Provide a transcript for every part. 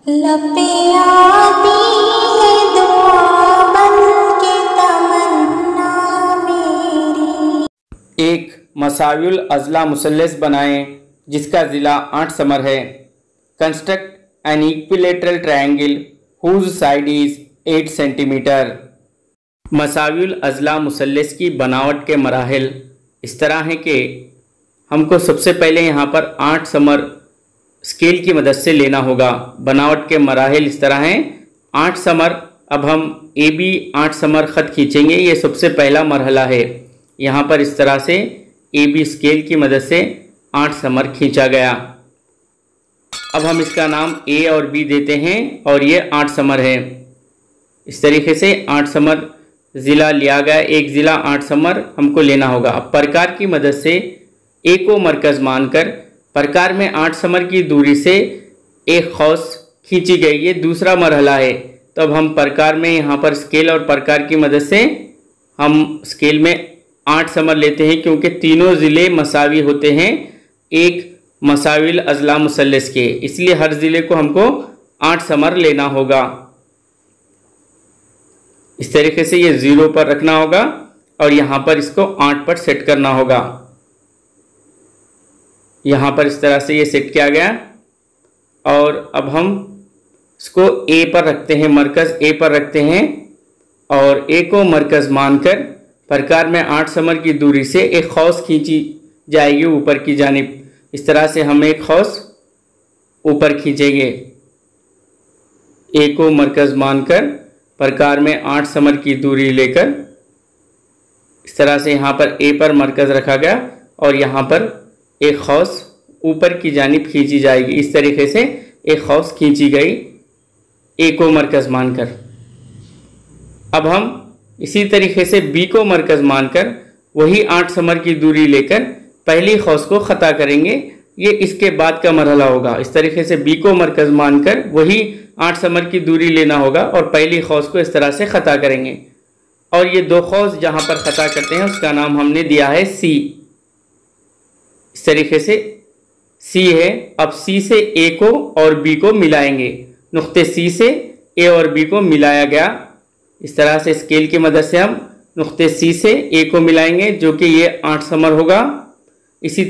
लपे आती है दुआ बन के तमन्ना मेरी। एक मसाविल अज़ला मुसल्लस बनाएं जिसका ज़िला 8 समर है। Construct an equilateral triangle whose side is 8 centimetre. मसाविल अज़ला मुसल्लस की बनावट के मराहिल इस तरह हैं कि हमको सबसे पहले यहाँ पर 8 समर स्केल की मदद से लेना होगा। बनावट के मराहिल इस तरह हैं। 8 समर, अब हम ए बी 8 समर ख़त खींचेंगे। ये सबसे पहला मरहला है। यहाँ पर इस तरह से ए बी स्केल की मदद से 8 समर खींचा गया। अब हम इसका नाम ए और बी देते हैं और ये 8 समर है। इस तरीके से 8 समर ज़िला लिया गया। एक ज़िला 8 समर हमको लेना होगा। अब प्रकार की मदद से ए को मरकज़ मानकर प्रकार में 8 समर की दूरी से एक खौस खींची गई। ये दूसरा मरहला है। तो अब हम प्रकार में यहाँ पर स्केल और प्रकार की मदद से हम स्केल में 8 समर लेते हैं, क्योंकि तीनों ज़िले मसावी होते हैं एक मसाविल अज़ला मुसल्लस के, इसलिए हर ज़िले को हमको 8 समर लेना होगा। इस तरीके से ये 0 पर रखना होगा और यहाँ पर इसको 8 पर सेट करना होगा। यहाँ पर इस तरह से ये सेट किया गया और अब हम इसको ए पर रखते हैं, मरकज़ ए पर रखते हैं और ए को मरकज़ मानकर प्रकार में 8 समर की दूरी से एक खौस खींची जाएगी ऊपर की जानिब। इस तरह से हम एक खौस ऊपर खींचेंगे। ए को मरकज़ मानकर प्रकार में 8 समर की दूरी लेकर इस तरह से यहाँ पर ए पर मरकज़ रखा गया और यहाँ पर एक खौस ऊपर की जानिब खींची जाएगी। इस तरीके से एक खौस खींची गई ए को मरकज़ मानकर। अब हम इसी तरीके से बी को मरकज़ मानकर वही 8 समर की दूरी लेकर पहली खौस को ख़ता करेंगे। ये इसके बाद का मरहला होगा। इस तरीके से बी को मरकज़ मानकर वही 8 समर की दूरी लेना होगा और पहली खौस को इस तरह से ख़ता करेंगे। और ये 2 खौस जहाँ पर ख़ता करते हैं उसका नाम हमने दिया है सी। इस तरीके से सी है। अब सी से ए को और बी को मिलाएंगे। नुक्ते सी से ए और बी को मिलाया गया। इस तरह से स्केल की मदद से हम नुक्ते सी से ए को मिलाएंगे, जो कि ये 8 समर होगा। इसी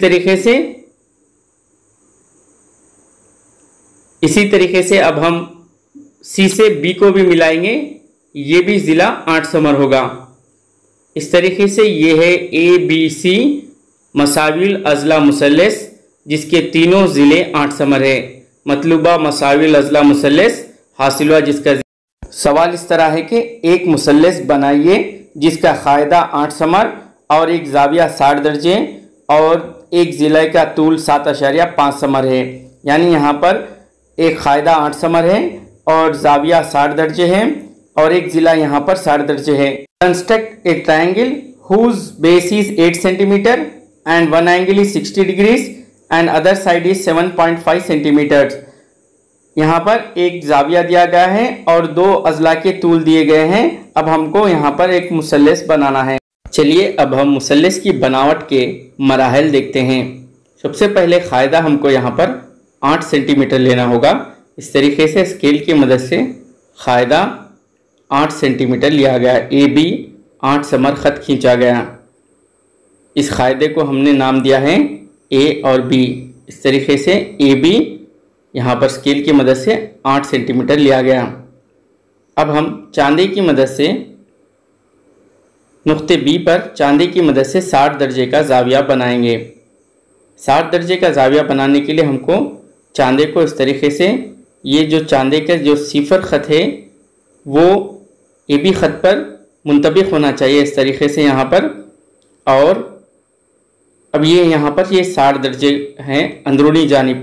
तरीके से अब हम सी से बी को भी मिलाएंगे। ये भी ज़िला 8 समर होगा। इस तरीके से ये है ए बी सी मसाविल अज़ला मुसल्लस जिसके तीनों ज़िले 8 समर है। मतलूबा मसाविल अज़ला मुसल्लस हासिल हुआ जिसका सवाल इस तरह है कि एक मुसल्लस बनाइए जिसका क़ायदा 8 समर और एक ज़ाविया 60 दर्जे और एक ज़िले का तूल 7.5 समर है। यानी यहाँ पर एक क़ायदा 8 समर है और ज़ाविया 60 दर्जे हैं और एक ज़िला यहाँ पर 60 दर्जे है। कंस्ट्रक्ट एक triangle whose base is 8 centimetre and one angle is 60 degrees and other side is 7.5 centimetre. यहाँ पर एक जाविया दिया गया है और 2 अज़ला के तूल दिए गए हैं। अब हमको यहाँ पर एक मुसल्लस बनाना है। चलिए अब हम मुसल्लस की बनावट के मराहिल देखते हैं। सबसे पहले क़ायदा हमको यहाँ पर 8 सेंटीमीटर लेना होगा। इस तरीके से स्केल की मदद से क़ायदा 8 सेंटीमीटर लिया गया। ए बी 8 समर ख़त खींचा गया। इस क़ायदे को हमने नाम दिया है ए और बी। इस तरीके से ए बी यहाँ पर स्केल की मदद से 8 सेंटीमीटर लिया गया। अब हम चांदी की मदद से नुक्ते बी पर चांदी की मदद से 60 दर्जे का ज़ाविया बनाएंगे। 60 दर्जे का ज़ाविया बनाने के लिए हमको चांदे को इस तरीके से, ये जो चांदे का जो सिफर ख़त है वो ए बी ख़त पर मुंतबिक होना चाहिए इस तरीके से यहाँ पर। और अब ये यहाँ पर ये 60 दर्जे हैं अंदरूनी जानिब,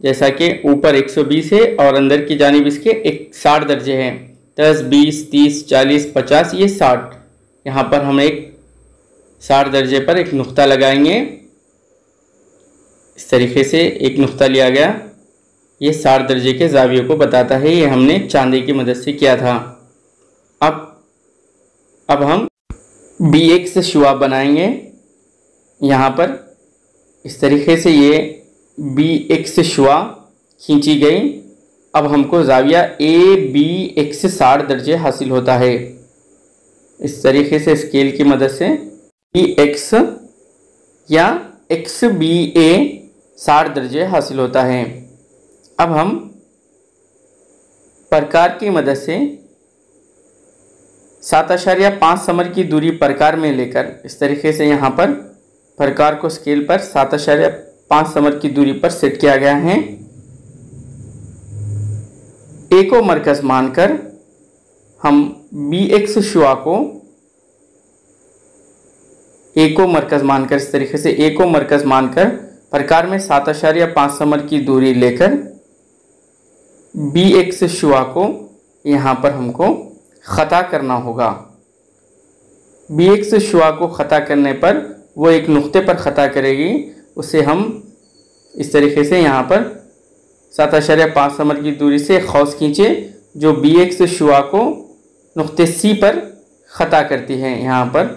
जैसा कि ऊपर 120 है और अंदर की जानिब इसके 60 दर्जे हैं। 10, 20, 30, 40, 50, ये 60। यहाँ पर हम एक 60 दर्जे पर एक नुक्ता लगाएंगे। इस तरीके से एक नुक्ता लिया गया। ये 60 दर्जे के ज़ाविये को बताता है। ये हमने चांदी की मदद से किया था। अब हम B1 शुआ बनाएंगे। यहाँ पर इस तरीके से ये B1 शुआ खींची गई अब हमको जाविया ABX से 60 दर्जे हासिल होता है। इस तरीके से स्केल की मदद से BX या XBA 60 दर्जे हासिल होता है। अब हम प्रकार की मदद से 7.5 समर की दूरी प्रकार में लेकर इस तरीके से यहाँ पर प्रकार को स्केल पर 7.5 समर की दूरी पर सेट किया गया है। ए को मरकज मानकर हम BX शुआ को ए को मरकज मानकर इस तरीके से ए को मरकज मानकर प्रकार में 7.5 समर की दूरी लेकर BX शुआ को यहाँ पर हमको ख़ता करना होगा। BX शुआ को ख़ता करने पर वो एक नुक्ते पर ख़ता करेगी, उसे हम इस तरीके से यहाँ पर 7.5 समर की दूरी से खौस खींचे जो BX शुआ को नुक्ते C पर ख़ता करती है। यहाँ पर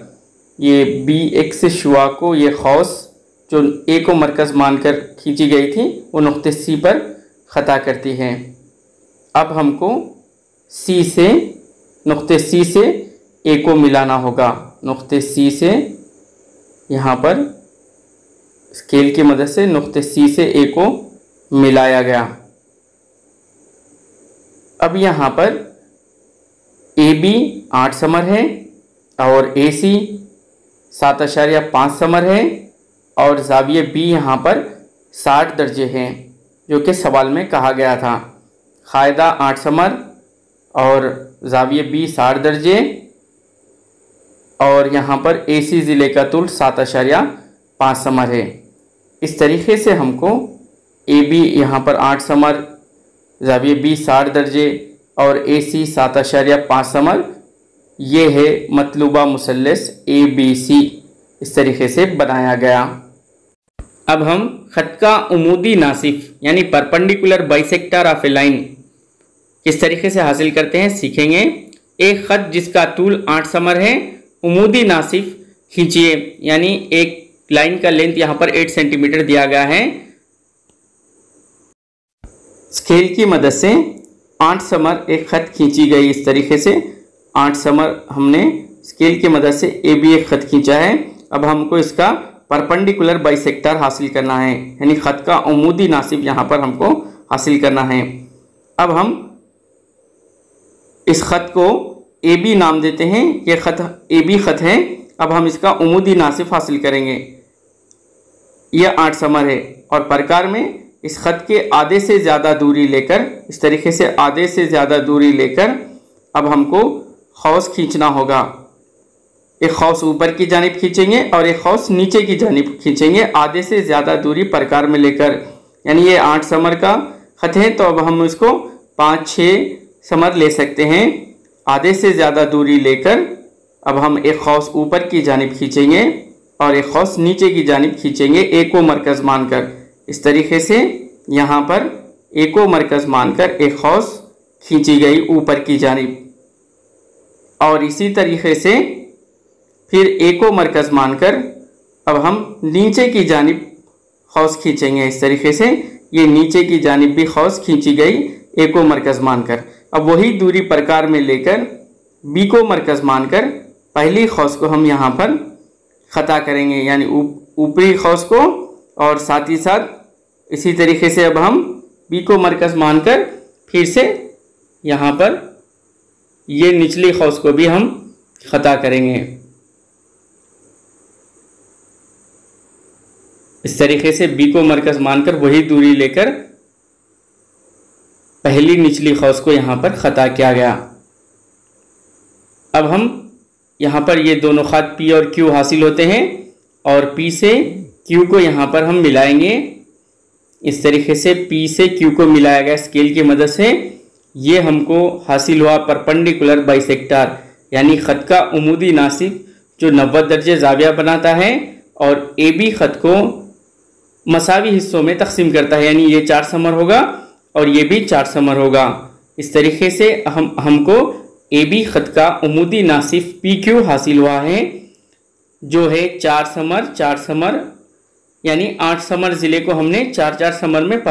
ये BX शुआ को ये खौस जो ए को मरकज़ मानकर खींची गई थी वो नुक्ते C पर ख़ता करती है। अब हमको नुक्ते C से ए को मिलाना होगा। नुक्ते C से यहाँ पर स्केल की मदद से नुक्ते C से ए को मिलाया गया। अब यहाँ पर AB 8 समर है और AC 7.5 समर है और ज़ाविये B यहाँ पर 60 दर्जे हैं जो कि सवाल में कहा गया था। क़ायदा 8 समर और ज़ाविये B 60 दर्जे और यहाँ पर AC ज़िले का तूल 7.5 समर है। इस तरीके से हमको AB यहाँ पर 8 समर, ज़ाविये B 60 दर्जे और AC 7.5 समर, ये है मतलूबा मुसल्लस ABC इस तरीके से बनाया गया। अब हम ख़त का उमूदी नासिफ यानी perpendicular bisector of A line किस तरीके से हासिल करते हैं सीखेंगे। एक ख़त जिसका तूल 8 समर है, उमूदी नासिफ खींचिए, यानी एक लाइन का लेंथ यहाँ पर 8 सेंटीमीटर दिया गया है। स्केल की मदद से 8 समर एक ख़त खींची गई। इस तरीके से 8 समर हमने स्केल की मदद से AB एक ख़त खींचा है। अब हमको इसका परपेंडिकुलर बाइसेक्टर हासिल करना है, यानी ख़त का उमूदी नासिफ यहाँ पर हमको हासिल करना है। अब हम इस ख़त को AB नाम देते हैं। ये ख़त AB ख़त है। अब हम इसका उमूदी नासिफ हासिल करेंगे। यह 8 समर है और प्रकार में इस ख़त के आधे से ज़्यादा दूरी लेकर इस तरीके से आधे से ज़्यादा दूरी लेकर अब हमको खौस खींचना होगा। एक खौस ऊपर की जानिब खींचेंगे और एक खौस नीचे की जानिब खींचेंगे आधे से ज़्यादा दूरी प्रकार में लेकर। यानी ये 8 समर का ख़त है तो अब हम इसको 5-6 समर ले सकते हैं। आधे से ज़्यादा दूरी लेकर अब हम एक खौस ऊपर की जानिब खींचेंगे और एक खौस नीचे की जानिब खींचेंगे ए को मरकज़ मानकर। इस तरीके से यहाँ पर ए को मरकज़ मानकर एक खौस खींची गई ऊपर की जानिब और इसी तरीके से फिर ए को मरकज़ मानकर अब हम नीचे की जानिब खौस खींचेंगे। इस तरीके से ये नीचे की जानिब भी खौस खींची गई ए को मरकज़ मानकर। अब वही दूरी प्रकार में लेकर बी को मरकज़ मानकर पहली खौस को हम यहाँ पर ख़ता करेंगे, यानी ऊपरी खौस को, और साथ ही साथ इसी तरीके से अब हम बी को मरकज़ मानकर फिर से यहाँ पर ये निचली खौस को भी हम ख़ता करेंगे। इस तरीके से बी को मरकज़ मानकर वही दूरी लेकर पहली निचली खौस को यहाँ पर ख़ता किया गया। अब हम यहाँ पर ये दोनों ख़त P और Q हासिल होते हैं और P से Q को यहाँ पर हम मिलाएंगे। इस तरीके से P से Q को मिलाया गया स्केल की मदद से। ये हमको हासिल हुआ परपेंडिकुलर बाइसेक्टर, यानी ख़त का उमूदी नासिफ जो 90 दर्जे ज़ाविया बनाता है और AB ख़त को मसावी हिस्सों में तकसीम करता है, यानी ये 4 समर होगा और ये भी 4 समर होगा। इस तरीके से हमको AB ख़त का उमूदी नासिफ PQ हासिल हुआ है जो है 4 समर, यानी 8 समर ज़िले को हमने 4-4 समर में